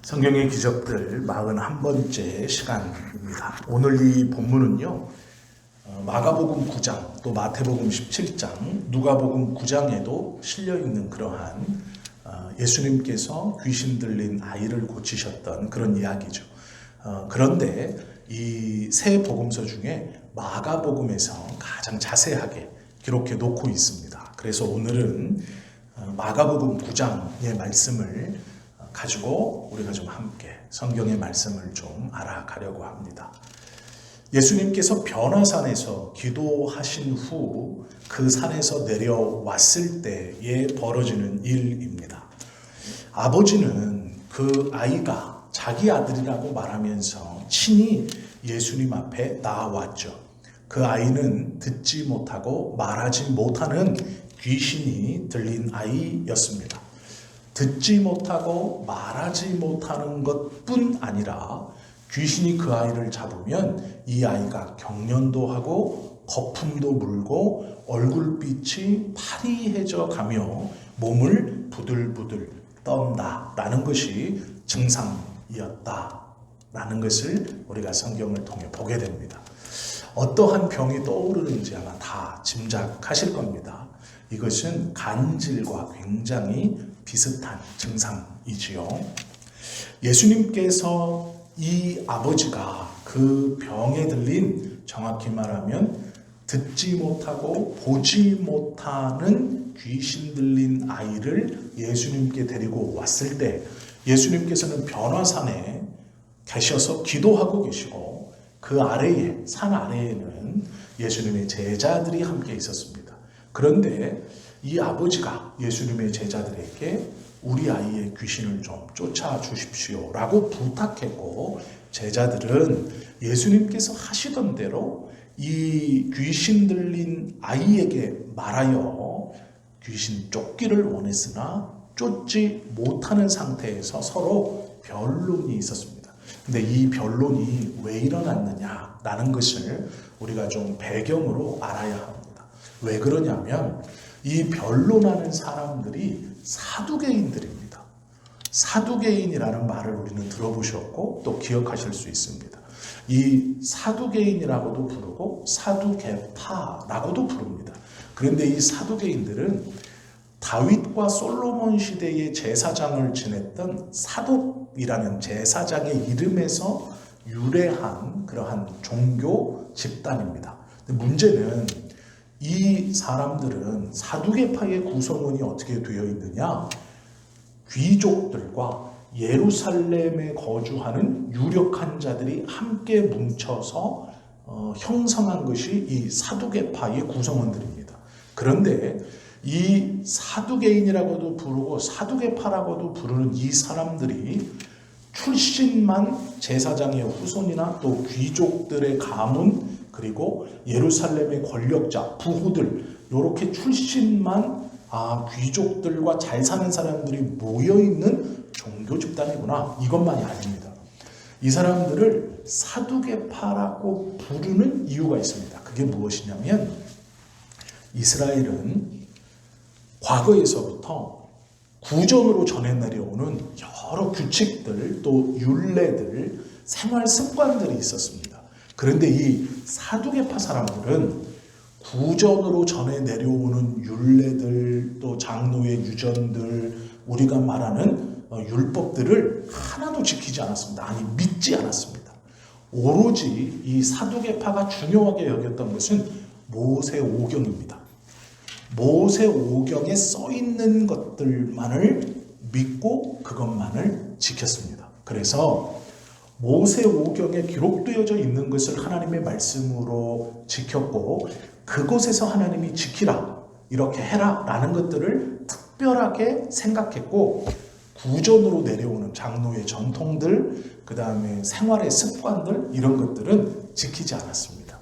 성경의 기적들 41번째 시간입니다. 오늘 이 본문은요, 마가복음 9장, 또 마태복음 17장, 누가복음 9장에도 실려있는 그러한 예수님께서 귀신 들린 아이를 고치셨던 그런 이야기죠. 그런데 이 세 복음서 중에 마가복음에서 가장 자세하게 기록해 놓고 있습니다. 그래서 오늘은 마가복음 9장의 말씀을 가지고 우리가 좀 함께 성경의 말씀을 좀 알아가려고 합니다. 예수님께서 변화산에서 기도하신 후 그 산에서 내려왔을 때에 벌어지는 일입니다. 아버지는 그 아이가 자기 아들이라고 말하면서 친히 예수님 앞에 나아왔죠. 그 아이는 듣지 못하고 말하지 못하는 귀신이 들린 아이였습니다. 듣지 못하고 말하지 못하는 것뿐 아니라 귀신이 그 아이를 잡으면 이 아이가 경련도 하고 거품도 물고 얼굴빛이 파리해져 가며 몸을 부들부들 떤다라는 것이 증상이었다라는 것을 우리가 성경을 통해 보게 됩니다. 어떠한 병이 떠오르는지 아마 다 짐작하실 겁니다. 이것은 간질과 굉장히 비슷한 증상이지요. 예수님께서 이 아버지가 그 병에 들린, 정확히 말하면 듣지 못하고 보지 못하는 귀신 들린 아이를 예수님께 데리고 왔을 때 예수님께서는 변화산에 계셔서 기도하고 계시고 그 아래에, 산 아래에는 예수님의 제자들이 함께 있었습니다. 그런데 이 아버지가 예수님의 제자들에게 우리 아이의 귀신을 좀 쫓아 주십시오 라고 부탁했고, 제자들은 예수님께서 하시던 대로 이 귀신 들린 아이에게 말하여 귀신 쫓기를 원했으나 쫓지 못하는 상태에서 서로 변론이 있었습니다. 근데 이 변론이 왜 일어났느냐라는 것을 우리가 좀 배경으로 알아야 합니다. 왜 그러냐면 이 변론하는 사람들이 사두개인들입니다. 사두개인이라는 말을 우리는 들어보셨고 또 기억하실 수 있습니다. 이 사두개인이라고도 부르고 사두개파라고도 부릅니다. 그런데 이 사두개인들은 다윗과 솔로몬 시대의 제사장을 지냈던 사독이라는 제사장의 이름에서 유래한 그러한 종교 집단입니다. 근데 문제는 이 사람들은 사두개파의 구성원이 어떻게 되어 있느냐? 귀족들과 예루살렘에 거주하는 유력한 자들이 함께 뭉쳐서 형성한 것이 이 사두개파의 구성원들입니다. 그런데 이 사두개인이라고도 부르고 사두개파라고도 부르는 이 사람들이 출신만 제사장의 후손이나 또 귀족들의 가문, 그리고 예루살렘의 권력자, 부후들, 이렇게 출신만 귀족들과 잘 사는 사람들이 모여있는 종교 집단이구나, 이것만이 아닙니다. 이 사람들을 사두개파라고 부르는 이유가 있습니다. 그게 무엇이냐면 이스라엘은 과거에서부터 구전으로 전해 내려오는 여러 규칙들, 또 율례들, 생활 습관들이 있었습니다. 그런데 이 사두개파 사람들은 구전으로 전해 내려오는 율례들, 또 장로의 유전들, 우리가 말하는 율법들을 하나도 지키지 않았습니다. 아니, 믿지 않았습니다. 오로지 이 사두개파가 중요하게 여겼던 것은 모세오경입니다. 모세오경에 써 있는 것들만을 믿고 그것만을 지켰습니다. 그래서 모세오경에 기록되어져 있는 것을 하나님의 말씀으로 지켰고, 그곳에서 하나님이 지키라, 이렇게 해라 라는 것들을 특별하게 생각했고, 구전으로 내려오는 장로의 전통들, 그 다음에 생활의 습관들, 이런 것들은 지키지 않았습니다.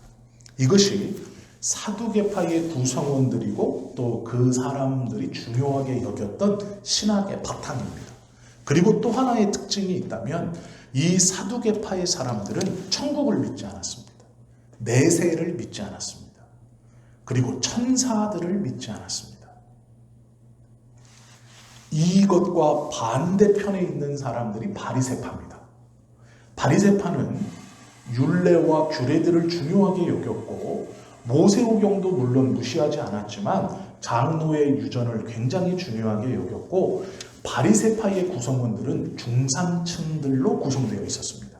이것이 사두개파의 구성원들이고 또 그 사람들이 중요하게 여겼던 신학의 바탕입니다. 그리고 또 하나의 특징이 있다면 이 사두개파의 사람들은 천국을 믿지 않았습니다. 내세를 믿지 않았습니다. 그리고 천사들을 믿지 않았습니다. 이것과 반대편에 있는 사람들이 바리새파입니다. 바리새파는 율례와 규례들을 중요하게 여겼고 모세오경도 물론 무시하지 않았지만 장로의 유전을 굉장히 중요하게 여겼고 바리새파의 구성원들은 중산층들로 구성되어 있었습니다.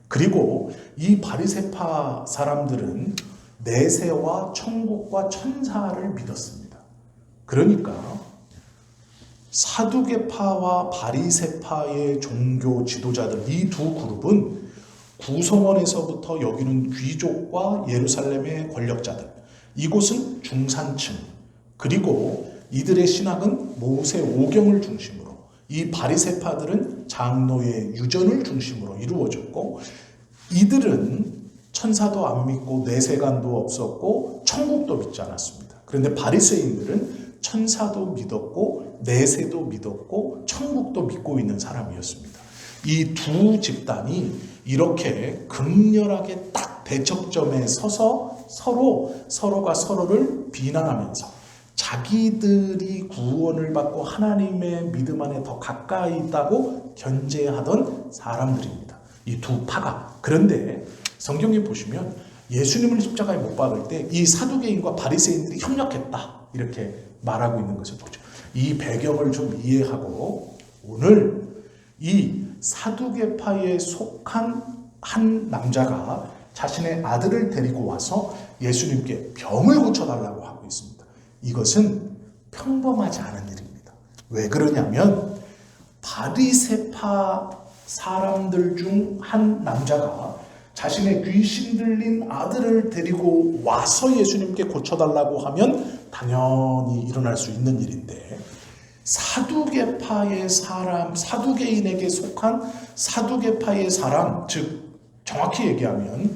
그리고 이 바리새파 사람들은 내세와 천국과 천사를 믿었습니다. 그러니까 사두개파와 바리새파의 종교 지도자들 이 두 그룹은 구성원에서부터 여기는 귀족과 예루살렘의 권력자들, 이곳은 중산층, 그리고 이들의 신학은 모세 오경을 중심으로, 이 바리새파들은 장로의 유전을 중심으로 이루어졌고, 이들은 천사도 안 믿고 내세관도 없었고 천국도 믿지 않았습니다. 그런데 바리새인들은 천사도 믿었고 내세도 믿었고 천국도 믿고 있는 사람이었습니다. 이 두 집단이 이렇게 극렬하게 딱 대척점에 서서 서로가 서로를 비난하면서 자기들이 구원을 받고 하나님의 믿음 안에 더 가까이 있다고 견제하던 사람들입니다. 이 두 파가. 그런데 성경에 보시면 예수님을 십자가에 못 박을 때 이 사두개인과 바리새인들이 협력했다 이렇게 말하고 있는 것을 보죠. 이 배경을 좀 이해하고 오늘 이 사두개파에 속한 한 남자가 자신의 아들을 데리고 와서 예수님께 병을 고쳐달라고 하고 있습니다. 이것은 평범하지 않은 일입니다. 왜 그러냐면 바리새파 사람들 중 한 남자가 자신의 귀신 들린 아들을 데리고 와서 예수님께 고쳐달라고 하면 당연히 일어날 수 있는 일인데 사두개파의 사람, 사두개인에게 속한 사두개파의 사람, 즉 정확히 얘기하면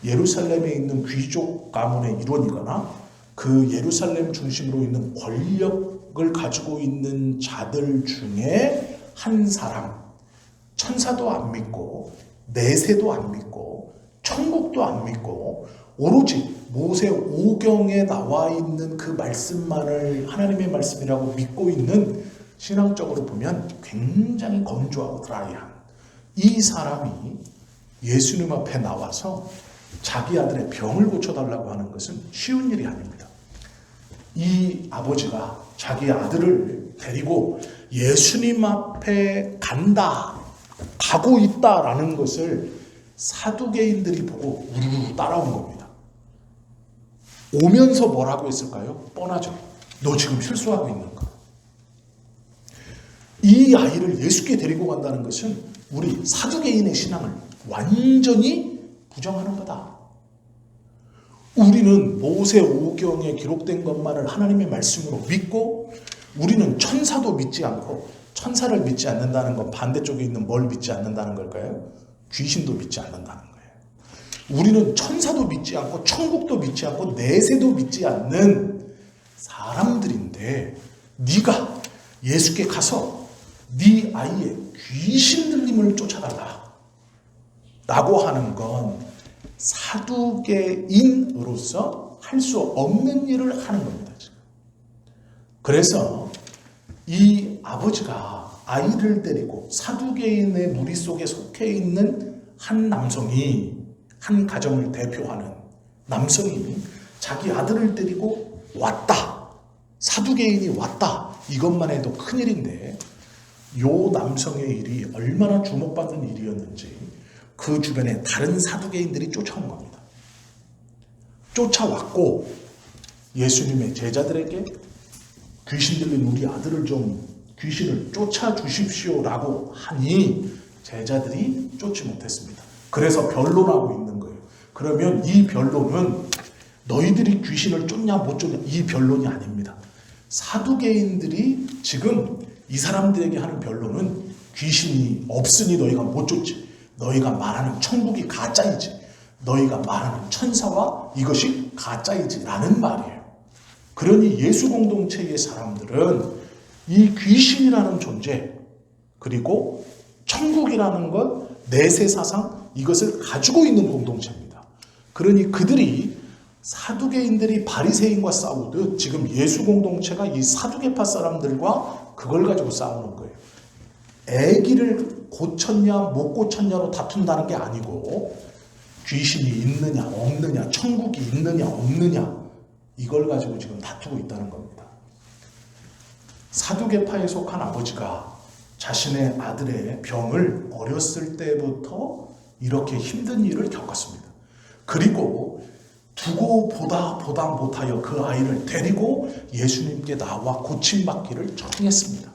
예루살렘에 있는 귀족 가문의 일원이거나 그 예루살렘 중심으로 있는 권력을 가지고 있는 자들 중에 한 사람, 천사도 안 믿고 내세도 안 믿고 천국도 안 믿고 오로지 모세 오경에 나와 있는 그 말씀만을 하나님의 말씀이라고 믿고 있는, 신앙적으로 보면 굉장히 건조하고 드라이한 이 사람이 예수님 앞에 나와서 자기 아들의 병을 고쳐달라고 하는 것은 쉬운 일이 아닙니다. 이 아버지가 자기 아들을 데리고 예수님 앞에 가고 있다라는 것을 사두개인들이 보고 우르르 따라온 겁니다. 오면서 뭐라고 했을까요? 뻔하죠. 너 지금 실수하고 있는 거. 이 아이를 예수께 데리고 간다는 것은 우리 사두개인의 신앙을 완전히 부정하는 거다. 우리는 모세 오경에 기록된 것만을 하나님의 말씀으로 믿고 우리는 천사도 믿지 않고, 천사를 믿지 않는다는 건 반대쪽에 있는 뭘 믿지 않는다는 걸까요? 귀신도 믿지 않는다는 거예요. 우리는 천사도 믿지 않고 천국도 믿지 않고 내세도 믿지 않는 사람들인데 네가 예수께 가서 네 아이의 귀신 들림을 쫓아달라 라고 하는 건 사두개인으로서 할 수 없는 일을 하는 겁니다. 지금. 그래서 이 아버지가 아이를 데리고 사두개인의 무리 속에 속해 있는 한 남성이, 한 가정을 대표하는 남성이 자기 아들을 데리고 왔다. 사두개인이 왔다. 이것만 해도 큰일인데 요 남성의 일이 얼마나 주목받는 일이었는지 그 주변에 다른 사두개인들이 쫓아온 겁니다. 쫓아왔고 예수님의 제자들에게 귀신 들린 우리 아들을 좀 귀신을 쫓아주십시오라고 하니 제자들이 쫓지 못했습니다. 그래서 변론하고 있는 거예요. 그러면 이 변론은 너희들이 귀신을 쫓냐 못 쫓냐 이 변론이 아닙니다. 사두개인들이 지금 이 사람들에게 하는 변론은 귀신이 없으니 너희가 못 쫓지, 너희가 말하는 천국이 가짜이지, 너희가 말하는 천사와 이것이 가짜이지 라는 말이에요. 그러니 예수 공동체의 사람들은 이 귀신이라는 존재 그리고 천국이라는 것, 내세 사상 이것을 가지고 있는 공동체입니다. 그러니 그들이 사두개인들이 바리새인과 싸우듯 지금 예수 공동체가 이 사두개파 사람들과 그걸 가지고 싸우는 거예요. 아기를 고쳤냐 못 고쳤냐로 다툰다는 게 아니고 귀신이 있느냐 없느냐, 천국이 있느냐 없느냐, 이걸 가지고 지금 다투고 있다는 겁니다. 사두개파에 속한 아버지가 자신의 아들의 병을 어렸을 때부터 이렇게 힘든 일을 겪었습니다. 그리고 두고 보다 못하여 그 아이를 데리고 예수님께 나와 고침받기를 청했습니다.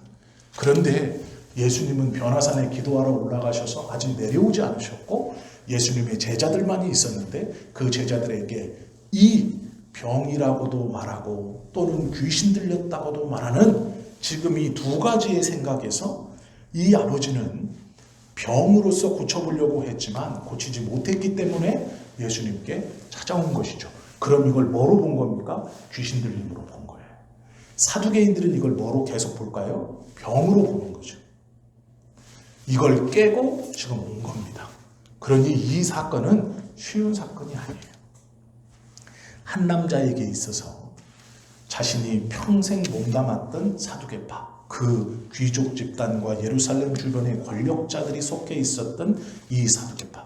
그런데 예수님은 변화산에 기도하러 올라가셔서 아직 내려오지 않으셨고 예수님의 제자들만이 있었는데 그 제자들에게 이 병이라고도 말하고 또는 귀신 들렸다고도 말하는 지금 이 두 가지의 생각에서 이 아버지는 병으로서 고쳐보려고 했지만 고치지 못했기 때문에 예수님께 찾아온 것이죠. 그럼 이걸 뭐로 본 겁니까? 귀신 들림으로 본 거예요. 사두개인들은 이걸 뭐로 계속 볼까요? 병으로 보는 거죠. 이걸 깨고 지금 온 겁니다. 그러니 이 사건은 쉬운 사건이 아니에요. 한 남자에게 있어서 자신이 평생 몸담았던 사두개파, 그 귀족 집단과 예루살렘 주변의 권력자들이 속해 있었던 이 사두개파,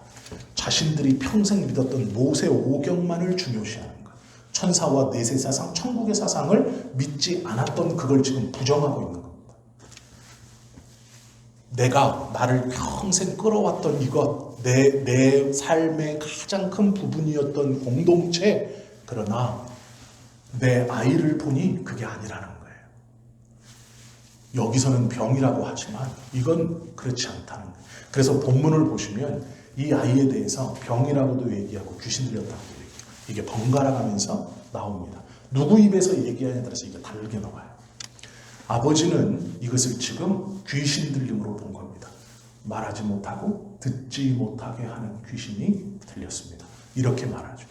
자신들이 평생 믿었던 모세 오경만을 중요시하는 것, 천사와 내세 사상, 천국의 사상을 믿지 않았던 그걸 지금 부정하고 있는 겁니다. 내가 나를 평생 끌어왔던 이것, 내 삶의 가장 큰 부분이었던 공동체, 그러나 내 아이를 보니 그게 아니라는 거예요. 여기서는 병이라고 하지만 이건 그렇지 않다는 거예요. 그래서 본문을 보시면 이 아이에 대해서 병이라고도 얘기하고 귀신 들렸다고 얘기해요. 이게 번갈아 가면서 나옵니다. 누구 입에서 얘기하냐에 따라서 이게 다르게 나와요. 아버지는 이것을 지금 귀신 들림으로 본 겁니다. 말하지 못하고 듣지 못하게 하는 귀신이 들렸습니다. 이렇게 말하죠.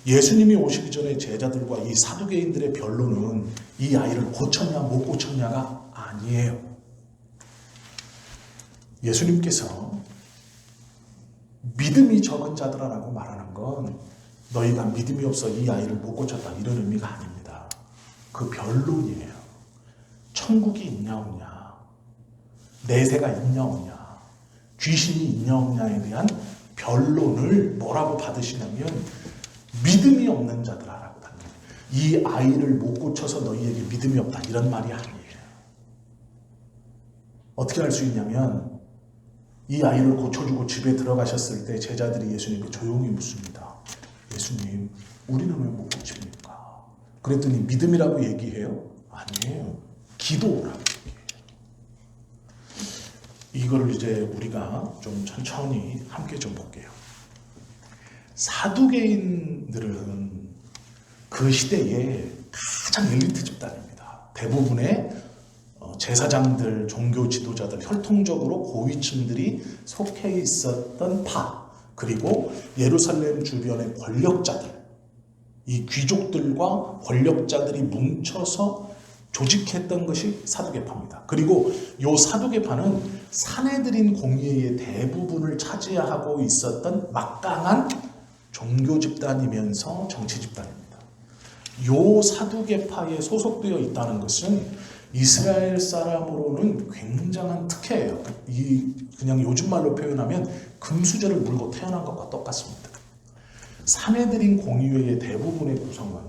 예수님이 오시기 전에 제자들과 이 사두개인들의 변론은 이 아이를 고쳤냐 못 고쳤냐가 아니에요. 예수님께서 믿음이 적은 자들아라고 말하는 건 너희가 믿음이 없어 이 아이를 못 고쳤다 이런 의미가 아닙니다. 그 변론이에요. 천국이 있냐 없냐, 내세가 있냐 없냐, 귀신이 있냐 없냐에 대한 변론을 뭐라고 받으시냐면 믿음이 없는 자들아라고 받는 거예요. 이 아이를 못 고쳐서 너희에게 믿음이 없다 이런 말이 아니에요. 어떻게 알 수 있냐면 이 아이를 고쳐주고 집에 들어가셨을 때 제자들이 예수님께 조용히 묻습니다. 예수님, 우리는 왜 못 고칩니까? 그랬더니 믿음이라고 얘기해요? 아니에요. 기도라고 얘기해요. 이거를 이제 우리가 좀 천천히 함께 좀 볼게요. 사두개인들은 그 시대의 가장 엘리트 집단입니다. 대부분의 제사장들, 종교 지도자들, 혈통적으로 고위층들이 속해 있었던 파, 그리고 예루살렘 주변의 권력자들, 이 귀족들과 권력자들이 뭉쳐서 조직했던 것이 사두개파입니다. 그리고 이 사두개파는 사내들인 공예의 대부분을 차지하고 있었던 막강한 종교 집단이면서 정치 집단입니다. 이 사두개파에 소속되어 있다는 것은 이스라엘 사람으로는 굉장한 특혜예요. 그냥 요즘 말로 표현하면 금수저를 물고 태어난 것과 똑같습니다. 사내들인 공의회의 대부분의 구성원,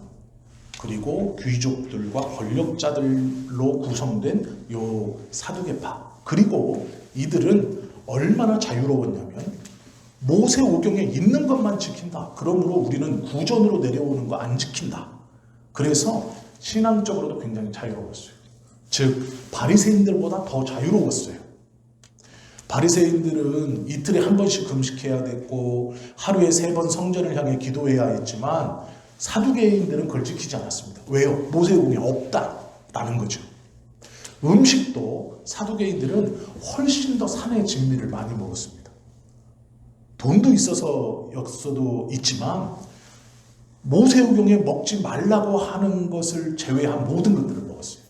그리고 귀족들과 권력자들로 구성된 요 사두개파, 그리고 이들은 얼마나 자유로웠냐면 모세 오경에 있는 것만 지킨다. 그러므로 우리는 구전으로 내려오는 거 안 지킨다. 그래서 신앙적으로도 굉장히 자유로웠어요. 즉 바리새인들보다 더 자유로웠어요. 바리새인들은 이틀에 한 번씩 금식해야 됐고 하루에 3번 성전을 향해 기도해야 했지만 사두개인들은 그걸 지키지 않았습니다. 왜요? 모세오경에 없다라는 거죠. 음식도 사두개인들은 훨씬 더 산의 진미를 많이 먹었습니다. 돈도 있어서였어도 있지만 모세오경에 먹지 말라고 하는 것을 제외한 모든 것들을 먹었어요.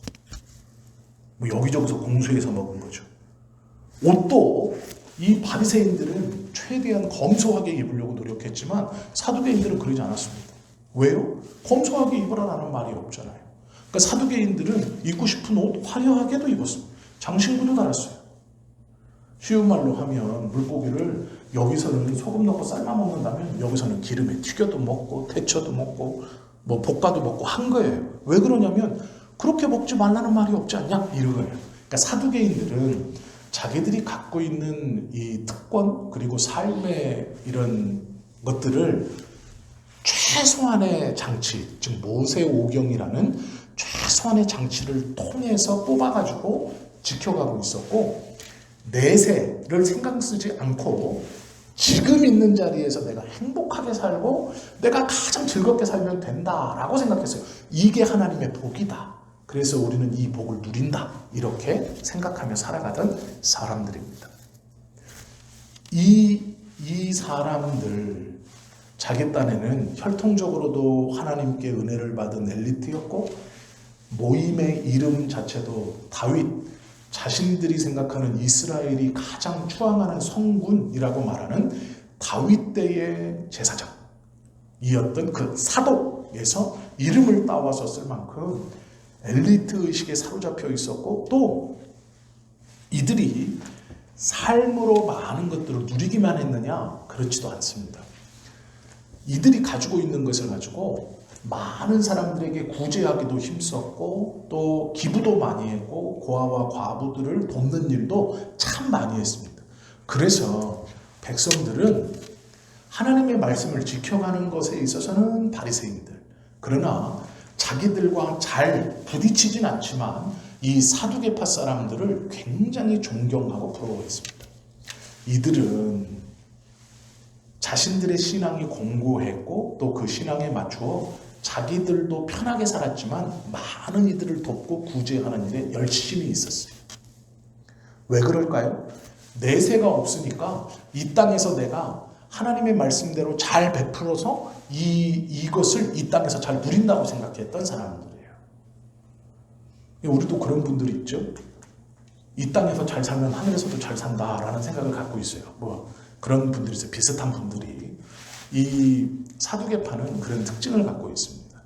뭐 여기저기서 공수해서 먹은 거죠. 옷도 이 바리새인들은 최대한 검소하게 입으려고 노력했지만 사두개인들은 그러지 않았습니다. 왜요? 검소하게 입으라는 말이 없잖아요. 그러니까 사두개인들은 입고 싶은 옷 화려하게도 입었습니다. 장신구도 달았어요. 쉬운 말로 하면 물고기를 여기서는 소금 넣고 삶아 먹는다면 여기서는 기름에 튀겨도 먹고 데쳐도 먹고 뭐 볶아도 먹고 한 거예요. 왜 그러냐면 그렇게 먹지 말라는 말이 없지 않냐? 이런 거예요. 그러니까 사두개인들은 자기들이 갖고 있는 이 특권 그리고 삶의 이런 것들을 최소한의 장치, 즉 모세오경이라는 최소한의 장치를 통해서 뽑아가지고 지켜가고 있었고 내세를 생각 쓰지 않고 지금 있는 자리에서 내가 행복하게 살고 내가 가장 즐겁게 살면 된다라고 생각했어요. 이게 하나님의 복이다. 그래서 우리는 이 복을 누린다. 이렇게 생각하며 살아가던 사람들입니다. 이 사람들 자기 딴에는 혈통적으로도 하나님께 은혜를 받은 엘리트였고 모임의 이름 자체도 다윗, 자신들이 생각하는 이스라엘이 가장 추앙하는 성군이라고 말하는 다윗 때의 제사장이었던 그 사독에서 이름을 따와서 쓸 만큼 엘리트 의식에 사로잡혀 있었고 또 이들이 삶으로 많은 것들을 누리기만 했느냐? 그렇지도 않습니다. 이들이 가지고 있는 것을 가지고 많은 사람들에게 구제하기도 힘썼고 또 기부도 많이 했고 고아와 과부들을 돕는 일도 참 많이 했습니다. 그래서 백성들은 하나님의 말씀을 지켜가는 것에 있어서는 바리새인들, 그러나 자기들과 잘 부딪히진 않지만 이 사두개파 사람들을 굉장히 존경하고 부러워했습니다. 이들은 자신들의 신앙이 공고했고 또 그 신앙에 맞추어 자기들도 편하게 살았지만 많은 이들을 돕고 구제하는 일에 열심히 있었어요. 왜 그럴까요? 내세가 없으니까 이 땅에서 내가 하나님의 말씀대로 잘 베풀어서 이것을 이 땅에서 잘 누린다고 생각했던 사람들이에요. 우리도 그런 분들이 있죠. 이 땅에서 잘 살면 하늘에서도 잘 산다라는 생각을 갖고 있어요. 뭐 그런 분들이 있어요. 비슷한 분들이. 이 사두개파는 그런 특징을 갖고 있습니다.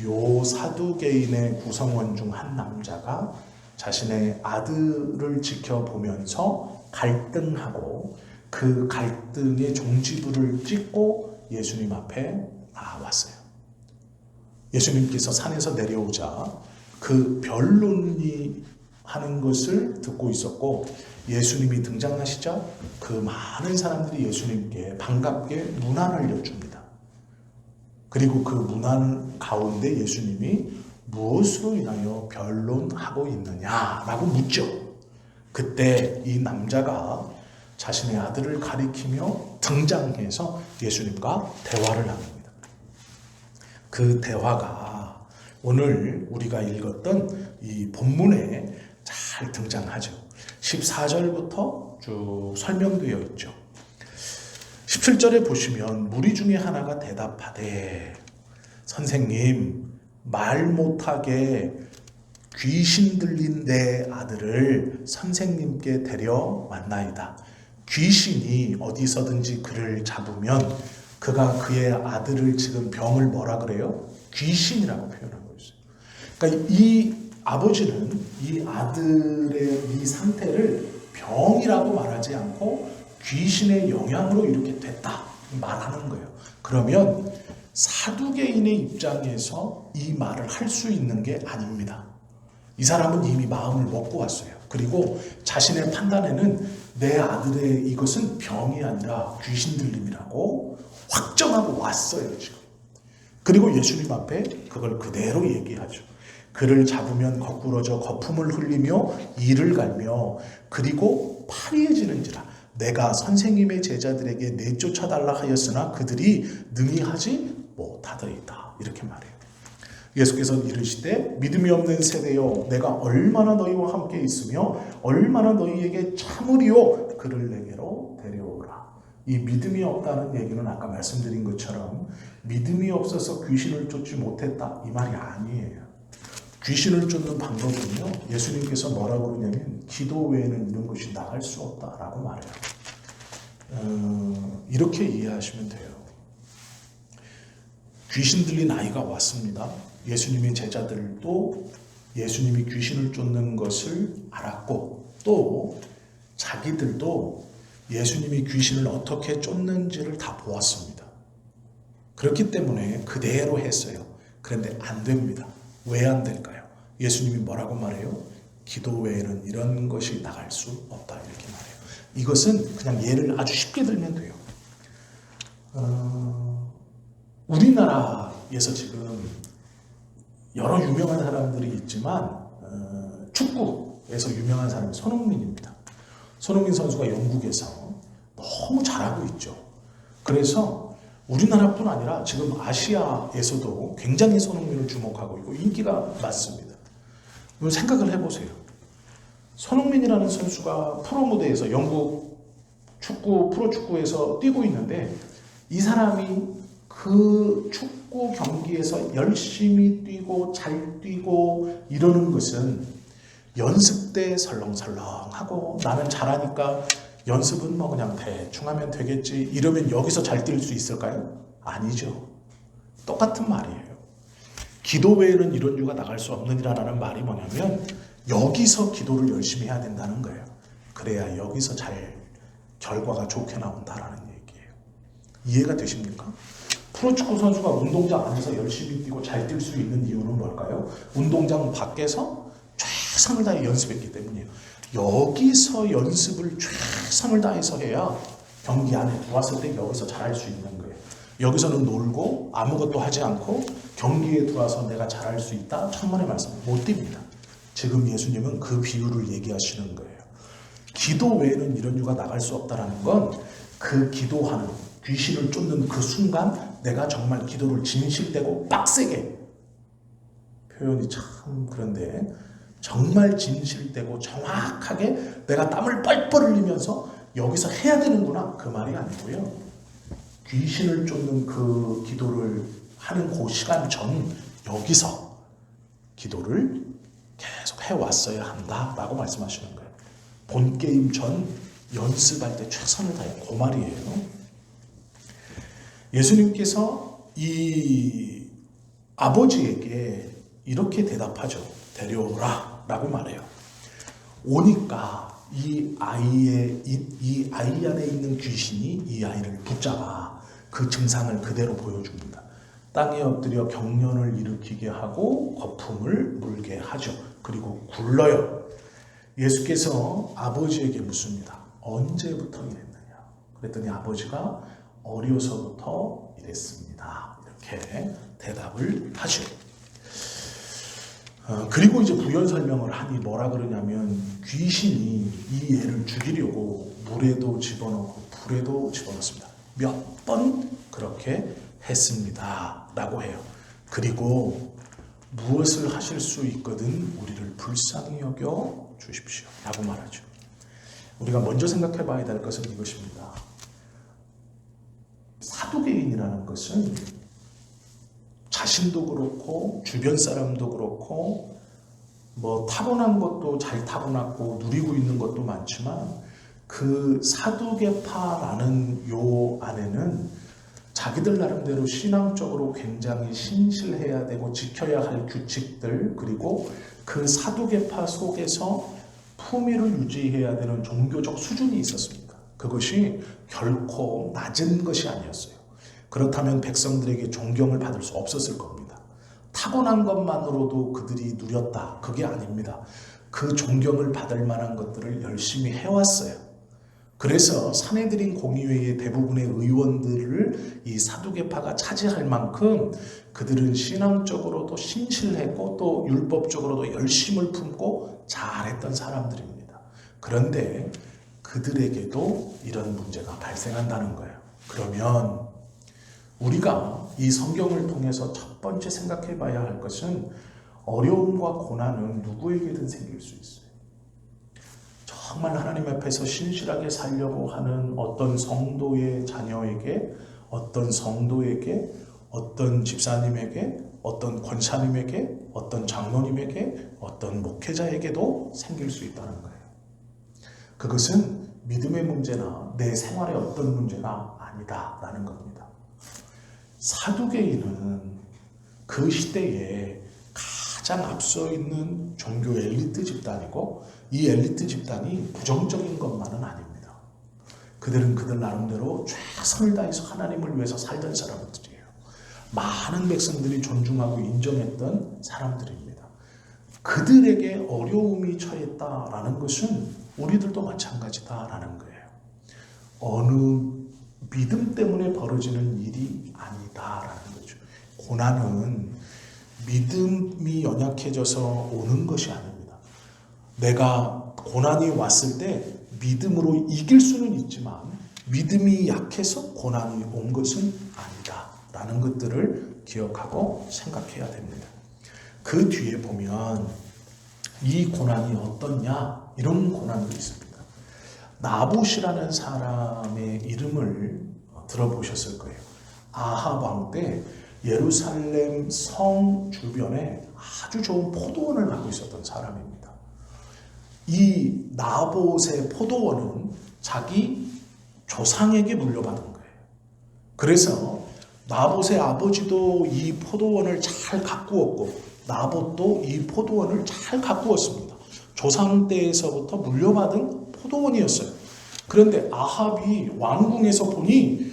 요 사두개인의 구성원 중 한 남자가 자신의 아들을 지켜보면서 갈등하고 그 갈등의 종지부를 찍고 예수님 앞에 나왔어요. 예수님께서 산에서 내려오자 그 변론이 하는 것을 듣고 있었고 예수님이 등장하시자 그 많은 사람들이 예수님께 반갑게 문안을 여줍니다. 그리고 그 문안 가운데 예수님이 무엇으로 인하여 변론하고 있느냐라고 묻죠. 그때 이 남자가 자신의 아들을 가리키며 등장해서 예수님과 대화를 나눕니다. 그 대화가 오늘 우리가 읽었던 이 본문에 잘 등장하죠. 14절부터 쭉 설명되어 있죠. 17절에 보시면 무리 중에 하나가 대답하되 선생님 말 못하게 귀신 들린 내 아들을 선생님께 데려왔나이다. 귀신이 어디서든지 그를 잡으면 그가 그의 아들을 지금 병을 뭐라 그래요? 귀신이라고 표현하고 있어요. 그러니까 이 아버지는 이 아들의 이 상태를 병이라고 말하지 않고 귀신의 영향으로 이렇게 됐다 말하는 거예요. 그러면 사두개인의 입장에서 이 말을 할 수 있는 게 아닙니다. 이 사람은 이미 마음을 먹고 왔어요. 그리고 자신의 판단에는 내 아들의 이것은 병이 아니라 귀신 들림이라고 확정하고 왔어요, 지금. 그리고 예수님 앞에 그걸 그대로 얘기하죠. 그를 잡으면 거꾸러져 거품을 흘리며 이를 갈며 그리고 파리해지는지라 내가 선생님의 제자들에게 내쫓아달라 하였으나 그들이 능히 하지 못하더이다. 이렇게 말해요. 예수께서 이르시되 믿음이 없는 세대여 내가 얼마나 너희와 함께 있으며 얼마나 너희에게 참으리요 그를 내게로 데려오라. 이 믿음이 없다는 얘기는 아까 말씀드린 것처럼 믿음이 없어서 귀신을 쫓지 못했다 이 말이 아니에요. 귀신을 쫓는 방법은요, 예수님께서 뭐라고 그러냐면 기도 외에는 이런 것이 나갈 수 없다라고 말해요. 이렇게 이해하시면 돼요. 귀신 들린 아이가 왔습니다. 예수님의 제자들도 예수님이 귀신을 쫓는 것을 알았고 또 자기들도 예수님이 귀신을 어떻게 쫓는지를 다 보았습니다. 그렇기 때문에 그대로 했어요. 그런데 안 됩니다. 왜 안 될까요? 예수님이 뭐라고 말해요? 기도 외에는 이런 것이 나갈 수 없다 이렇게 말해요. 이것은 그냥 예를 아주 쉽게 들면 돼요. 우리나라에서 지금 여러 유명한 사람들이 있지만 축구에서 유명한 사람이 손흥민입니다. 손흥민 선수가 영국에서 너무 잘하고 있죠. 그래서 우리나라뿐 아니라 지금 아시아에서도 굉장히 손흥민을 주목하고 있고 인기가 많습니다. 생각을 해보세요. 손흥민이라는 선수가 프로 무대에서 영국 축구 프로축구에서 뛰고 있는데 이 사람이 그 축구 경기에서 열심히 뛰고 잘 뛰고 이러는 것은 연습 때 설렁설렁하고 나는 잘하니까 연습은 뭐 그냥 대충 하면 되겠지 이러면 여기서 잘 뛸 수 있을까요? 아니죠. 똑같은 말이에요. 기도 외에는 이런 유가 나갈 수 없느니라는 말이 뭐냐면 여기서 기도를 열심히 해야 된다는 거예요. 그래야 여기서 잘 결과가 좋게 나온다라는 얘기예요. 이해가 되십니까? 프로축구 선수가 운동장 안에서 열심히 뛰고 잘 뛸 수 있는 이유는 뭘까요? 운동장 밖에서 최선을 다해 연습했기 때문이에요. 여기서 연습을 최선을 다해서 해야 경기 안에 들어왔을 때 여기서 잘할 수 있는 거예요. 여기서는 놀고 아무것도 하지 않고 경기에 들어와서 내가 잘할 수 있다? 천만의 말씀 못 뜁니다. 지금 예수님은 그 비유를 얘기하시는 거예요. 기도 외에는 이런 유가 나갈 수 없다는 건 그 기도하는 귀신을 쫓는 그 순간 내가 정말 기도를 진실되고 빡세게 표현이 참 그런데 정말 진실되고 정확하게 내가 땀을 뻘뻘 흘리면서 여기서 해야 되는구나 그 말이 아니고요. 귀신을 쫓는 그 기도를 하는 그 시간 전 여기서 기도를 계속 해왔어야 한다라고 말씀하시는 거예요. 본 게임 전 연습할 때 최선을 다해 그 말이에요. 예수님께서 이 아버지에게 이렇게 대답하죠. 데려오라 라고 말해요. 오니까 이 아이 안에 있는 귀신이 이 아이를 붙잡아 그 증상을 그대로 보여줍니다. 땅에 엎드려 경련을 일으키게 하고 거품을 물게 하죠. 그리고 굴러요. 예수께서 아버지에게 묻습니다. 언제부터 이랬느냐? 그랬더니 아버지가 어려서부터 이랬습니다. 이렇게 대답을 하죠. 그리고 이제 부연 설명을 하니 뭐라 그러냐면 귀신이 이 애를 죽이려고 물에도 집어넣고 불에도 집어넣습니다. 몇 번 그렇게 했습니다. 라고 해요. 그리고 무엇을 하실 수 있거든 우리를 불쌍히 여겨 주십시오. 라고 말하죠. 우리가 먼저 생각해 봐야 될 것은 이것입니다. 사두개인이라는 것은 자신도 그렇고 주변 사람도 그렇고 뭐 타고난 것도 잘 타고났고 누리고 있는 것도 많지만 그 사두개파라는 요 안에는 자기들 나름대로 신앙적으로 굉장히 신실해야 되고 지켜야 할 규칙들 그리고 그 사두개파 속에서 품위를 유지해야 되는 종교적 수준이 있었습니다. 그것이 결코 낮은 것이 아니었어요. 그렇다면 백성들에게 존경을 받을 수 없었을 겁니다. 타고난 것만으로도 그들이 누렸다. 그게 아닙니다. 그 존경을 받을 만한 것들을 열심히 해왔어요. 그래서 산헤드린 공의회의 대부분의 의원들을 이 사두개파가 차지할 만큼 그들은 신앙적으로도 신실했고 또 율법적으로도 열심을 품고 잘했던 사람들입니다. 그런데 그들에게도 이런 문제가 발생한다는 거예요. 그러면 우리가 이 성경을 통해서 첫 번째 생각해 봐야 할 것은 어려움과 고난은 누구에게든 생길 수 있어요. 정말 하나님 앞에서 신실하게 살려고 하는 어떤 성도의 자녀에게, 어떤 성도에게, 어떤 집사님에게, 어떤 권사님에게, 어떤 장로님에게, 어떤 목회자에게도 생길 수 있다는 거예요. 그것은 믿음의 문제나 내 생활의 어떤 문제가 아니다라는 겁니다. 사두개인은 그 시대에 가장 앞서 있는 종교 엘리트 집단이고 이 엘리트 집단이 부정적인 것만은 아닙니다. 그들은 그들 나름대로 최선을 다해서 하나님을 위해서 살던 사람들이에요. 많은 백성들이 존중하고 인정했던 사람들입니다. 그들에게 어려움이 처했다라는 것은 우리들도 마찬가지다라는 거예요. 어느 믿음 때문에 벌어지는 일이 아니다라는 거죠. 고난은 믿음이 연약해져서 오는 것이 아닙니다. 내가 고난이 왔을 때 믿음으로 이길 수는 있지만 믿음이 약해서 고난이 온 것은 아니다라는 것들을 기억하고 생각해야 됩니다. 그 뒤에 보면 이 고난이 어떻냐? 이런 고난도 있습니다. 나봇이라는 사람의 이름을 들어보셨을 거예요. 아합 왕 때 예루살렘 성 주변에 아주 좋은 포도원을 갖고 있었던 사람입니다. 이 나봇의 포도원은 자기 조상에게 물려받은 거예요. 그래서 나봇의 아버지도 이 포도원을 잘 가꾸었고 나봇도 이 포도원을 잘 가꾸었습니다. 조상 때에서부터 물려받은 포도원이었어요. 그런데 아합이 왕궁에서 보니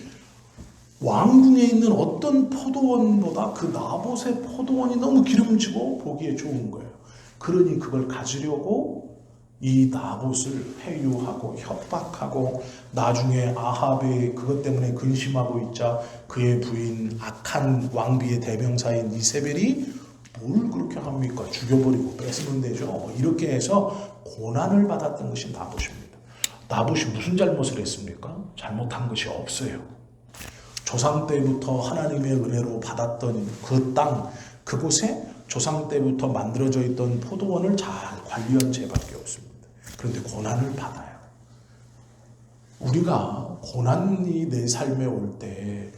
왕궁에 있는 어떤 포도원보다 그 나봇의 포도원이 너무 기름지고 보기에 좋은 거예요. 그러니 그걸 가지려고 이 나봇을 회유하고 협박하고 나중에 아합이 그것 때문에 근심하고 있자 그의 부인 악한 왕비의 대명사인 이세벨이 뭘 그렇게 합니까? 죽여버리고 뺏으면 되죠. 이렇게 해서 고난을 받았던 것이 나봇입니다. 나봇이 무슨 잘못을 했습니까? 잘못한 것이 없어요. 조상 때부터 하나님의 은혜로 받았던 그 땅, 그곳에 조상 때부터 만들어져 있던 포도원을 잘 관리한 죄밖에 없습니다. 그런데 고난을 받아요. 우리가 고난이 내 삶에 올 때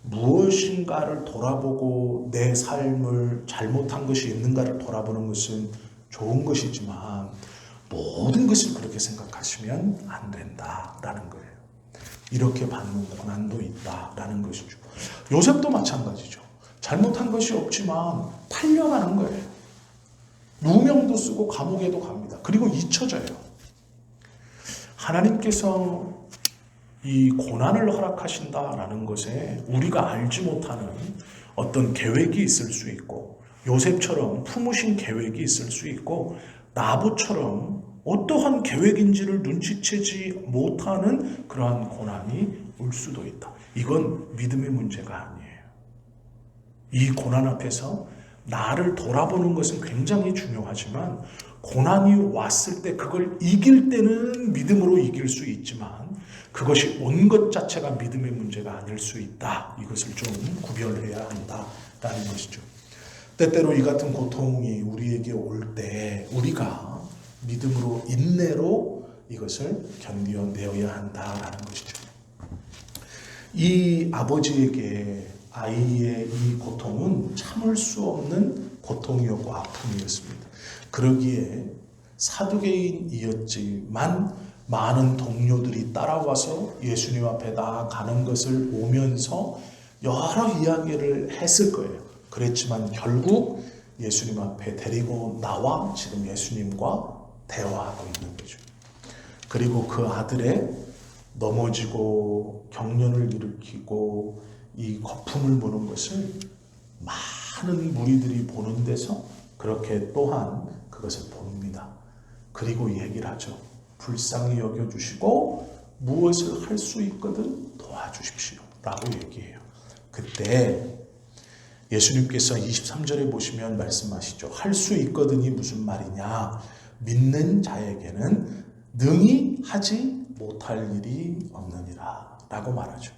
무엇인가를 돌아보고 내 삶을 잘못한 것이 있는가를 돌아보는 것은 좋은 것이지만 모든 것을 그렇게 생각하시면 안 된다라는 거예요. 이렇게 받는 고난도 있다라는 것이죠. 요셉도 마찬가지죠. 잘못한 것이 없지만 팔려가는 거예요. 누명도 쓰고 감옥에도 갑니다. 그리고 잊혀져요. 하나님께서 이 고난을 허락하신다라는 것에 우리가 알지 못하는 어떤 계획이 있을 수 있고 요셉처럼 품으신 계획이 있을 수 있고 나봇처럼 어떠한 계획인지를 눈치채지 못하는 그러한 고난이 올 수도 있다. 이건 믿음의 문제가 아니에요. 이 고난 앞에서 나를 돌아보는 것은 굉장히 중요하지만 고난이 왔을 때 그걸 이길 때는 믿음으로 이길 수 있지만 그것이 온 것 자체가 믿음의 문제가 아닐 수 있다. 이것을 좀 구별해야 한다라는 것이죠. 때때로 이 같은 고통이 우리에게 올 때 우리가 믿음으로 인내로 이것을 견뎌내어야 한다라는 것이죠. 이 아버지에게 아이의 이 고통은 참을 수 없는 고통이었고 아픔이었습니다. 그러기에 사두개인이었지만 많은 동료들이 따라와서 예수님 앞에 나가는 것을 오면서 여러 이야기를 했을 거예요. 그랬지만 결국 예수님 앞에 데리고 나와 지금 예수님과 대화하고 있는 거죠. 그리고 그 아들의 넘어지고 경련을 일으키고 이 거품을 부는 것을 많은 무리들이 보는 데서 그렇게 또한 그것을 봅니다. 그리고 얘기를 하죠. 불쌍히 여겨주시고 무엇을 할 수 있거든 도와주십시오 라고 얘기해요. 그때 예수님께서 23절에 보시면 말씀하시죠. 할 수 있거든이 무슨 말이냐. 믿는 자에게는 능히 하지 못할 일이 없느니라 라고 말하죠.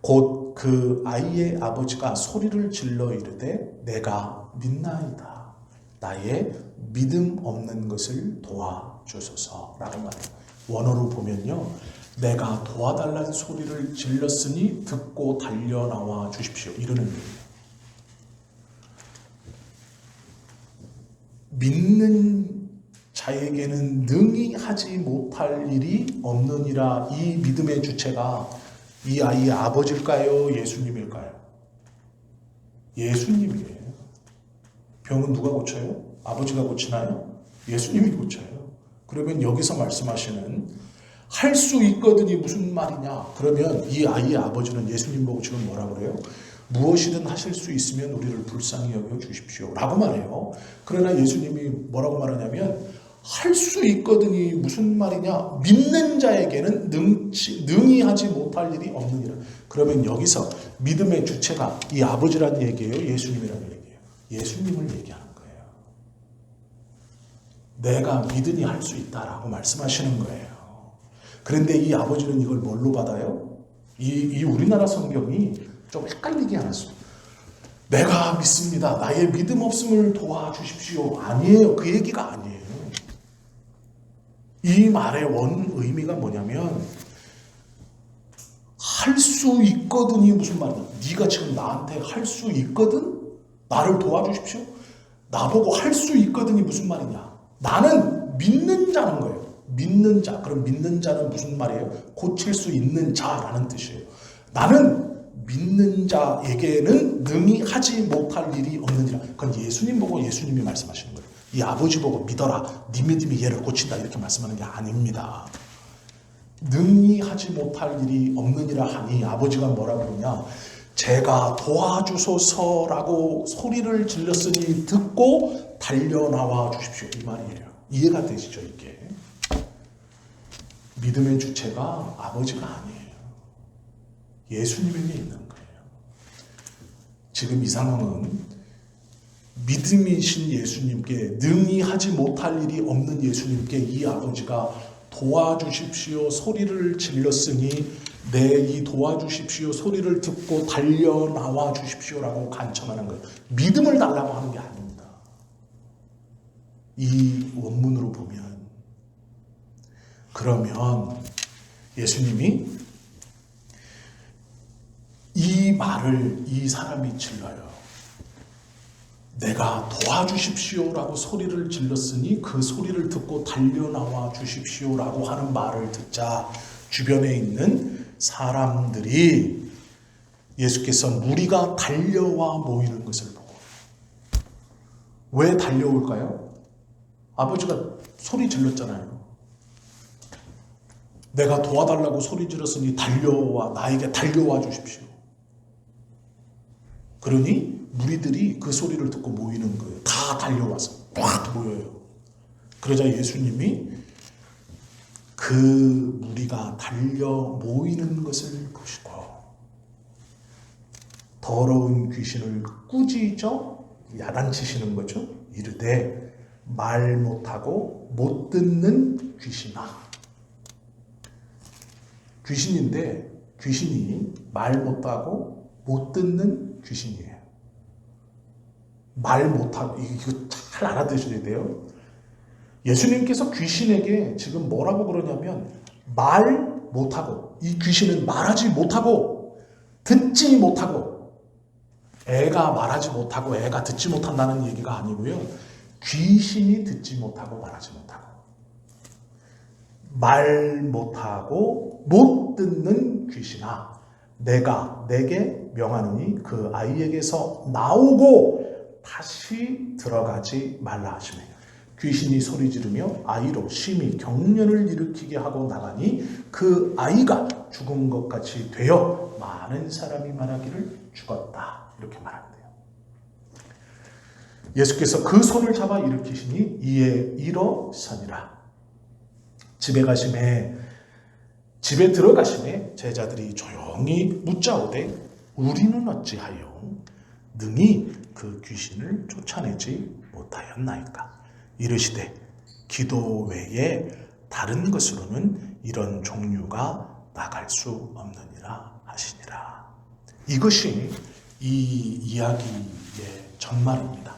곧 그 아이의 아버지가 소리를 질러 이르되 내가 믿나이다. 나의 믿음 없는 것을 도와주소서 라고 말해요. 원어로 보면요. 내가 도와달라는 소리를 질렀으니 듣고 달려나와 주십시오. 이러는 거예요. 믿는 자에게는 능히 하지 못할 일이 없느니라. 이 믿음의 주체가 이 아이의 아버지일까요? 예수님일까요? 예수님이에요. 병은 누가 고쳐요? 아버지가 고치나요? 예수님이 고쳐요. 그러면 여기서 말씀하시는 할 수 있거든이 무슨 말이냐? 그러면 이 아이의 아버지는 예수님 보고 지금 뭐라 그래요? 무엇이든 하실 수 있으면 우리를 불쌍히 여겨 주십시오 라고 말해요. 그러나 예수님이 뭐라고 말하냐면 할 수 있거든이 무슨 말이냐? 믿는 자에게는 능히 하지 못할 일이 없느니라. 그러면 여기서 믿음의 주체가 이 아버지라는 얘기예요? 예수님이라는 얘기예요? 예수님을 얘기하는 거예요. 내가 믿으니 할 수 있다라고 말씀하시는 거예요. 그런데 이 아버지는 이걸 뭘로 받아요? 이 우리나라 성경이 좀 헷갈리게 하셨어요. 내가 믿습니다. 나의 믿음 없음을 도와주십시오. 아니에요. 그 얘기가 아니에요. 이 말의 원 의미가 뭐냐면 할 수 있거든이 무슨 말이야? 네가 지금 나한테 할 수 있거든? 나를 도와주십시오. 나보고 할 수 있거든이 무슨 말이냐? 나는 믿는 자는 거예요. 믿는 자. 그럼 믿는 자는 무슨 말이에요? 고칠 수 있는 자라는 뜻이에요. 나는 믿는 자에게는 능히 하지 못할 일이 없느니라. 그건 예수님 보고 예수님이 말씀하시는 거예요. 이 아버지 보고 믿어라. 네 믿음이 얘를 고친다. 이렇게 말씀하는 게 아닙니다. 능히 하지 못할 일이 없느니라 하니 아버지가 뭐라 그러냐? 제가 도와주소서라고 소리를 질렀으니 듣고 달려나와 주십시오. 이 말이에요. 이해가 되시죠? 이게. 믿음의 주체가 아버지가 아니에요. 예수님에게 있는 거예요. 지금 이 상황은 믿음이신 예수님께 능히 하지 못할 일이 없는 예수님께 이 아버지가 도와주십시오 소리를 질렀으니 내 이 도와주십시오 소리를 듣고 달려나와 주십시오라고 간청하는 거예요. 믿음을 달라고 하는 게 아닙니다. 이 원문으로 보면 그러면 예수님이 이 말을 이 사람이 질러요. 내가 도와주십시오라고 소리를 질렀으니 그 소리를 듣고 달려나와 주십시오라고 하는 말을 듣자 주변에 있는 사람들이 예수께서 무리가 달려와 모이는 것을 보고 왜 달려올까요? 아버지가 소리 질렀잖아요. 내가 도와달라고 소리 질렀으니 달려와 나에게 달려와 주십시오. 그러니 무리들이 그 소리를 듣고 모이는 거예요. 다 달려와서 꽉 모여요. 그러자 예수님이 그 무리가 달려 모이는 것을 보시고 더러운 귀신을 꾸짖어 야단치시는 거죠. 이르되 말 못하고 못 듣는 귀신아. 귀신인데 귀신이 말 못하고 못 듣는 귀신이에요. 말 못하고 이거 잘 알아두셔야 돼요. 예수님께서 귀신에게 지금 뭐라고 그러냐면 말 못하고 이 귀신은 말하지 못하고 듣지 못하고 애가 말하지 못하고 애가 듣지 못한다는 얘기가 아니고요. 귀신이 듣지 못하고 말하지 못하고 말 못하고 못 듣는 귀신아 내가 내게 명하느니 그 아이에게서 나오고 다시 들어가지 말라 하시며 귀신이 소리 지르며 아이로 심히 경련을 일으키게 하고 나가니 그 아이가 죽은 것 같이 되어 많은 사람이 말하기를 죽었다 이렇게 말한대요. 예수께서 그 손을 잡아 일으키시니 이에 일어서니라. 집에 들어가심에 제자들이 조용히 묻자오되 우리는 어찌하여 능히 그 귀신을 쫓아내지 못하였나이까. 이르시되 기도 외에 다른 것으로는 이런 종류가 나갈 수 없느니라 하시니라. 이것이 이 이야기의 전말입니다.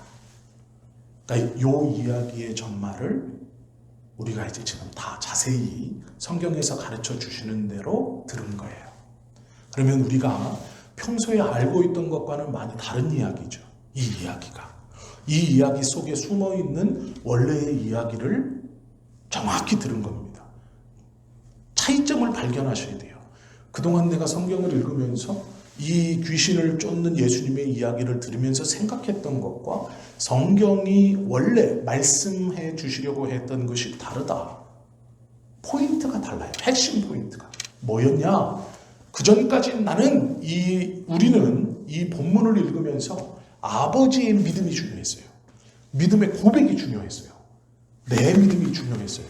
그러니까 이 이야기의 전말을 우리가 이제 지금 다 자세히 성경에서 가르쳐 주시는 대로 들은 거예요. 그러면 우리가 평소에 알고 있던 것과는 많이 다른 이야기죠. 이 이야기가. 이 이야기 속에 숨어있는 원래의 이야기를 정확히 들은 겁니다. 차이점을 발견하셔야 돼요. 그동안 내가 성경을 읽으면서 이 귀신을 쫓는 예수님의 이야기를 들으면서 생각했던 것과 성경이 원래 말씀해 주시려고 했던 것이 다르다. 포인트가 달라요. 핵심 포인트가. 뭐였냐? 그전까지 우리는 이 본문을 읽으면서 아버지의 믿음이 중요했어요. 믿음의 고백이 중요했어요. 내 믿음이 중요했어요.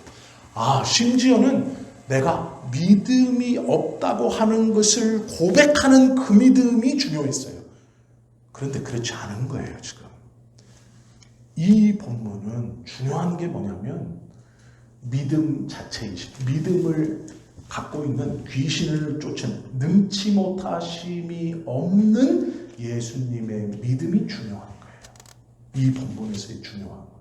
심지어는 내가 믿음이 없다고 하는 것을 고백하는 그 믿음이 중요했어요. 그런데 그렇지 않은 거예요, 지금. 이 본문은 중요한 게 뭐냐면 믿음 자체이신, 믿음을 갖고 있는 귀신을 쫓은 능치 못하심이 없는 예수님의 믿음이 중요한 거예요. 이 본문에서의 중요한 거예요.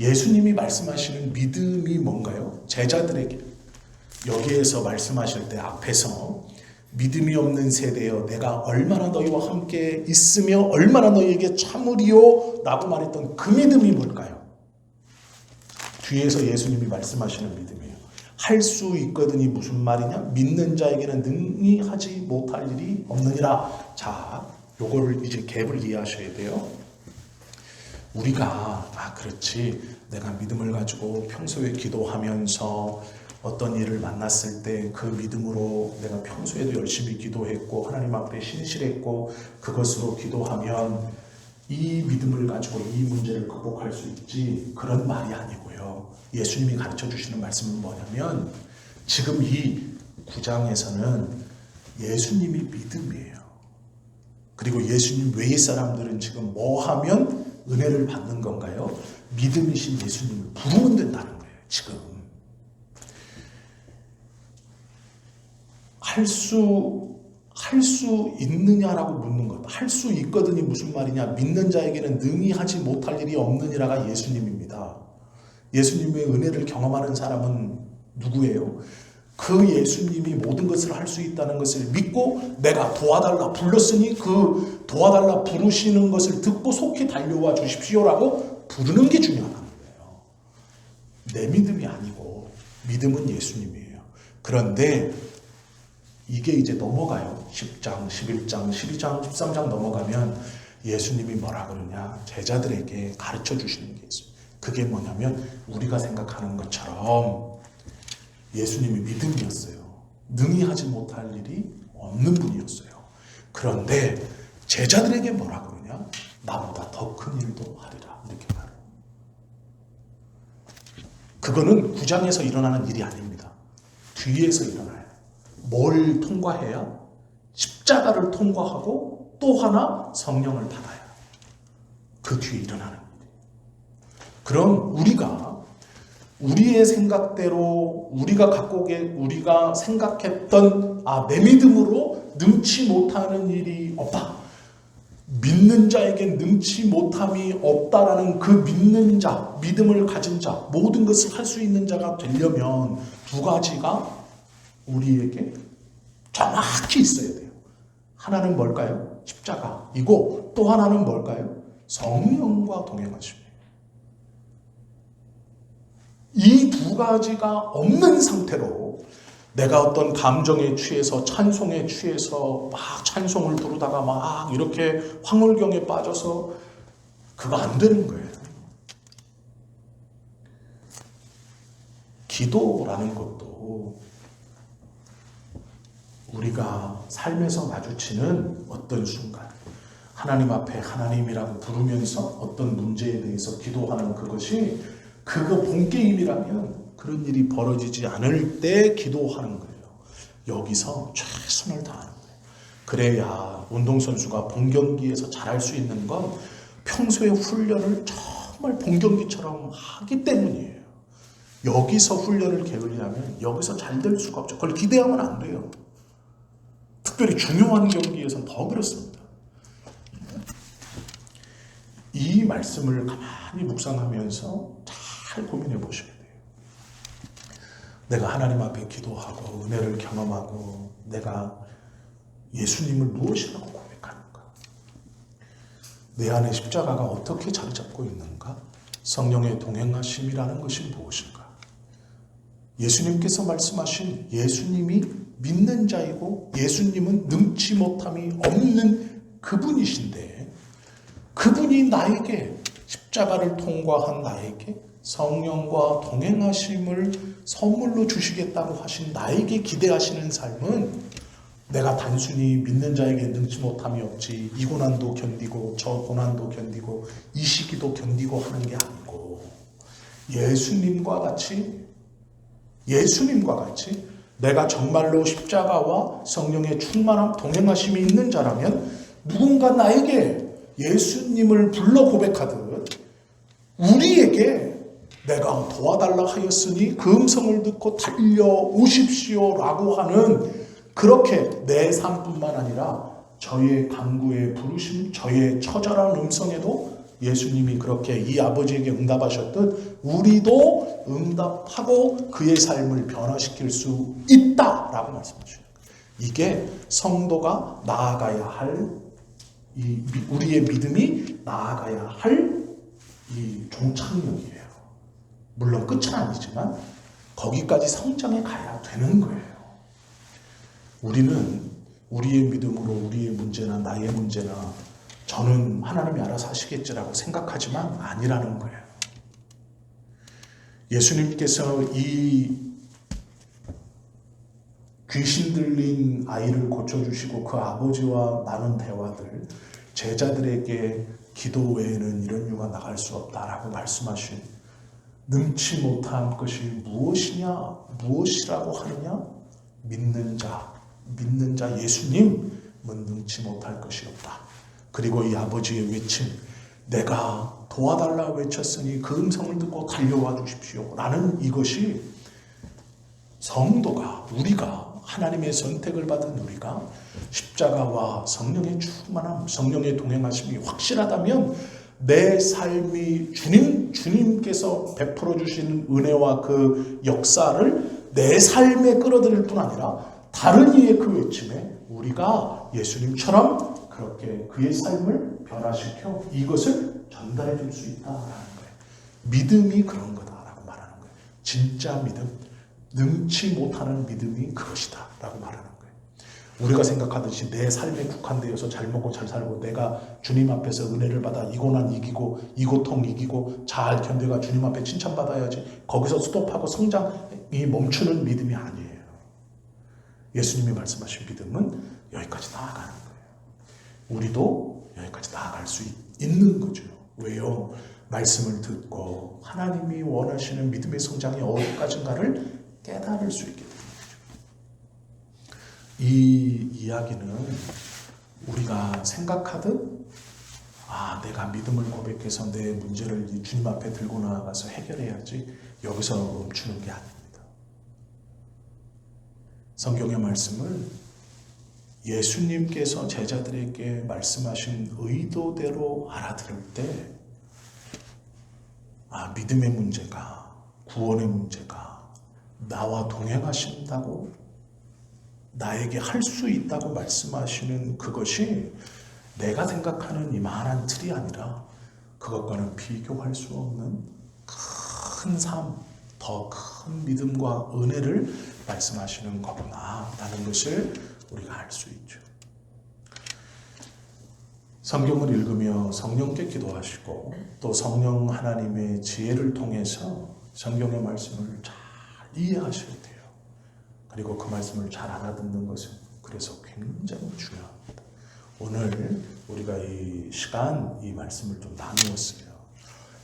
예수님이 말씀하시는 믿음이 뭔가요? 제자들에게 여기에서 말씀하실 때 앞에서 믿음이 없는 세대여 내가 얼마나 너희와 함께 있으며 얼마나 너희에게 참으리요 라고 말했던 그 믿음이 뭘까요? 뒤에서 예수님이 말씀하시는 믿음이에요. 할 수 있거든이 무슨 말이냐? 믿는 자에게는 능히 하지 못할 일이 없느니라. 자, 요거를 이제 갭을 이해하셔야 돼요. 우리가 그렇지, 내가 믿음을 가지고 평소에 기도하면서 어떤 일을 만났을 때 그 믿음으로 내가 평소에도 열심히 기도했고 하나님 앞에 신실했고 그것으로 기도하면 이 믿음을 가지고 이 문제를 극복할 수 있지, 그런 말이 아니고요. 예수님이 가르쳐 주시는 말씀은 뭐냐면 지금 이 9장에서는 예수님이 믿음이에요. 그리고 예수님 외의 사람들은 지금 뭐 하면 은혜를 받는 건가요? 믿음이신 예수님을 부르면 된다는 거예요. 지금 할 수 있느냐라고 묻는 것. 할 수 있거든이 무슨 말이냐? 믿는 자에게는 능히 하지 못할 일이 없느니라가 예수님입니다. 예수님의 은혜를 경험하는 사람은 누구예요? 그 예수님이 모든 것을 할 수 있다는 것을 믿고 내가 도와달라 불렀으니 그 도와달라 부르시는 것을 듣고 속히 달려와 주십시오라고 부르는 게 중요한 거예요. 내 믿음이 아니고 믿음은 예수님이에요. 그런데 이게 이제 넘어가요. 10장, 11장, 12장, 13장 넘어가면 예수님이 뭐라 그러냐? 제자들에게 가르쳐 주시는 게 있어요. 그게 뭐냐면 우리가 생각하는 것처럼 예수님이 믿음이었어요. 능히 하지 못할 일이 없는 분이었어요. 그런데 제자들에게 뭐라 그러냐? 나보다 더 큰 일도 하리라. 이렇게 말해요. 그거는 9장에서 일어나는 일이 아닙니다. 뒤에서 일어나요. 뭘 통과해야? 십자가를 통과하고 또 하나 성령을 받아야 그 뒤에 일어나는 일이에요. 그럼 우리의 생각대로 우리가 생각했던 내 믿음으로 능치 못하는 일이 없다. 믿는 자에게 능치 못함이 없다라는 그 믿는 자, 믿음을 가진 자, 모든 것을 할 수 있는 자가 되려면 두 가지가 우리에게 정확히 있어야 돼요. 하나는 뭘까요? 십자가이고 또 하나는 뭘까요? 성령과 동행하심이에요. 이 두 가지가 없는 상태로 내가 어떤 감정에 취해서 찬송에 취해서 막 찬송을 부르다가 막 이렇게 황홀경에 빠져서 그거 안 되는 거예요. 기도라는 것도 우리가 삶에서 마주치는 어떤 순간 하나님 앞에 하나님이라고 부르면서 어떤 문제에 대해서 기도하는 그것이 그거 본게임이라면 그런 일이 벌어지지 않을 때 기도하는 거예요. 여기서 최선을 다하는 거예요. 그래야 운동선수가 본경기에서 잘할 수 있는 건 평소에 훈련을 정말 본경기처럼 하기 때문이에요. 여기서 훈련을 게을리하면 여기서 잘 될 수가 없죠. 그걸 기대하면 안 돼요. 특별히 중요한 경기에서는 더 그렇습니다. 이 말씀을 가만히 묵상하면서 잘 고민해 보셔야 돼요. 내가 하나님 앞에 기도하고 은혜를 경험하고 내가 예수님을 무엇이라고 고백하는가? 내 안에 십자가가 어떻게 자리 잡고 있는가? 성령의 동행하심이라는 것이 무엇인가? 예수님께서 말씀하신 예수님이 믿는 자이고 예수님은 능치 못함이 없는 그분이신데, 그분이 나에게 십자가를 통과한 나에게 성령과 동행하심을 선물로 주시겠다고 하신 나에게 기대하시는 삶은 내가 단순히 믿는 자에게 능치 못함이 없지, 이 고난도 견디고 저 고난도 견디고 이 시기도 견디고 하는 게 아니고, 예수님과 같이 내가 정말로 십자가와 성령의 충만함 동행하심이 있는 자라면 누군가 나에게 예수님을 불러 고백하듯 우리에게 내가 도와달라 하였으니 그 음성을 듣고 달려오십시오라고 하는, 그렇게 내 삶뿐만 아니라 저의 간구에 부르심, 저의 처절한 음성에도 예수님이 그렇게 이 아버지에게 응답하셨듯 우리도 응답하고 그의 삶을 변화시킬 수 있다라고 말씀하셔요. 이게 성도가 나아가야 할, 우리의 믿음이 나아가야 할 이 종착역이에요. 물론 끝은 아니지만 거기까지 성장해 가야 되는 거예요. 우리는 우리의 믿음으로 우리의 문제나 나의 문제나 저는 하나님이 알아서 하시겠지라고 생각하지만 아니라는 거예요. 예수님께서 이 귀신 들린 아이를 고쳐주시고 그 아버지와 나눈 대화들, 제자들에게 기도 외에는 이런 유가 나갈 수 없다라고 말씀하신, 능치 못한 것이 무엇이라고 하느냐? 믿는 자 예수님은 능치 못할 것이 없다. 그리고 이 아버지의 외침, 내가 도와달라 외쳤으니 그 음성을 듣고 달려와 주십시오 라는 이것이 성도가, 우리가 하나님의 선택을 받은 우리가 십자가와 성령의 충만함, 성령의 동행하심이 확실하다면 내 삶이 주님께서 베풀어 주시는 은혜와 그 역사를 내 삶에 끌어들일 뿐 아니라 다른 이의 그 외침에 우리가 예수님처럼 그렇게 그의 삶을 변화시켜 이것을 전달해 줄 수 있다라는 거예요. 믿음이 그런 거다라고 말하는 거예요. 진짜 믿음, 능치 못하는 믿음이 그것이다 라고 말하는 거예요. 우리가 생각하듯이 내 삶에 국한되어서 잘 먹고 잘 살고 내가 주님 앞에서 은혜를 받아 이 고난 이기고 이 고통 이기고 잘 견뎌가 주님 앞에 칭찬받아야지, 거기서 스톱하고 성장이 멈추는 믿음이 아니에요. 예수님이 말씀하신 믿음은 여기까지 나아가는 거예요. 우리도 여기까지 나아갈 수 있는 거죠. 왜요? 말씀을 듣고 하나님이 원하시는 믿음의 성장이 어디까지인가를 깨달을 수 있게 되는 거죠. 이 이야기는 우리가 생각하듯 내가 믿음을 고백해서 내 문제를 주님 앞에 들고 나가서 해결해야지, 여기서 멈추는 게 아닙니다. 성경의 말씀을 예수님께서 제자들에게 말씀하신 의도대로 알아들을 때 믿음의 문제가, 구원의 문제가 나와 동행하신다고, 나에게 할 수 있다고 말씀하시는 그것이 내가 생각하는 이만한 틀이 아니라 그것과는 비교할 수 없는 큰 삶, 더 큰 믿음과 은혜를 말씀하시는 거구나 라는 것을 우리가 알 수 있죠. 성경을 읽으며 성령께 기도하시고 또 성령 하나님의 지혜를 통해서 성경의 말씀을 잘 이해하셔야 돼요. 그리고 그 말씀을 잘 알아듣는 것은 그래서 굉장히 중요합니다. 오늘 우리가 이 시간 이 말씀을 좀 나누었어요.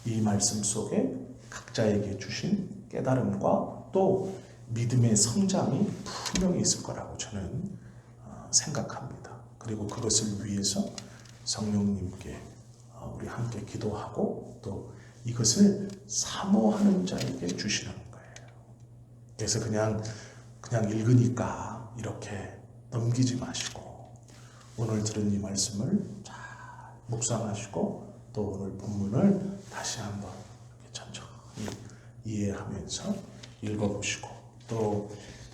이 말씀 속에 각자에게 주신 깨달음과 또 믿음의 성장이 분명히 있을 거라고 저는 생각합니다. 그리고 그것을 위해서 성령님께 우리 함께 기도하고 또 이것을 사모하는 자에게 주시는 거예요. 그래서 그냥 읽으니까 이렇게 넘기지 마시고 오늘 들은 이 말씀을 잘 묵상하시고 또 오늘 본문을 다시 한번 천천히 이해하면서 읽어보시고 또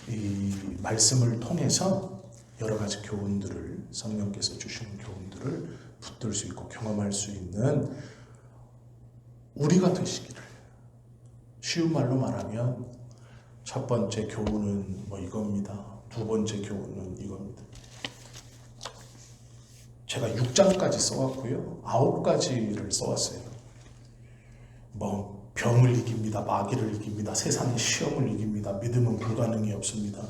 이 말씀을 통해서 여러 가지 교훈들을, 성령께서 주시는 교훈들을 붙들 수 있고 경험할 수 있는 우리가 되시기를, 쉬운 말로 말하면 첫 번째 교훈은 뭐 이겁니다. 두 번째 교훈은 이겁니다. 제가 6장까지 써왔고요. 9가지를 써왔어요. 뭐 병을 이깁니다. 마귀를 이깁니다. 세상의 시험을 이깁니다. 믿음은 불가능이 없습니다.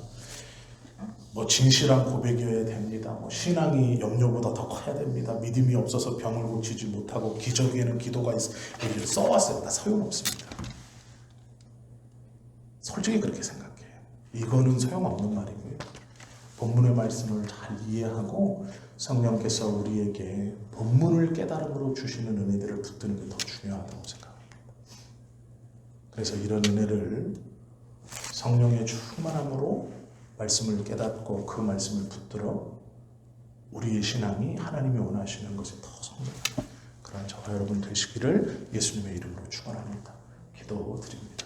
뭐 진실한 고백이어야 됩니다. 뭐 신앙이 염려보다 더 커야 됩니다. 믿음이 없어서 병을 고치지 못하고 기적에는 기도가 있어. 이렇게 써왔어요. 다 소용없습니다. 솔직히 그렇게 생각해요. 이거는 소용없는 말이고요. 본문의 말씀을 잘 이해하고 성령께서 우리에게 본문을 깨달음으로 주시는 은혜들을 붙드는 게 더 중요하다고 생각합니다. 그래서 이런 은혜를 성령의 충만함으로 말씀을 깨닫고 그 말씀을 붙들어 우리의 신앙이 하나님이 원하시는 것에 더 성장하는 그런 저와 여러분 되시기를 예수님의 이름으로 축원합니다. 기도드립니다.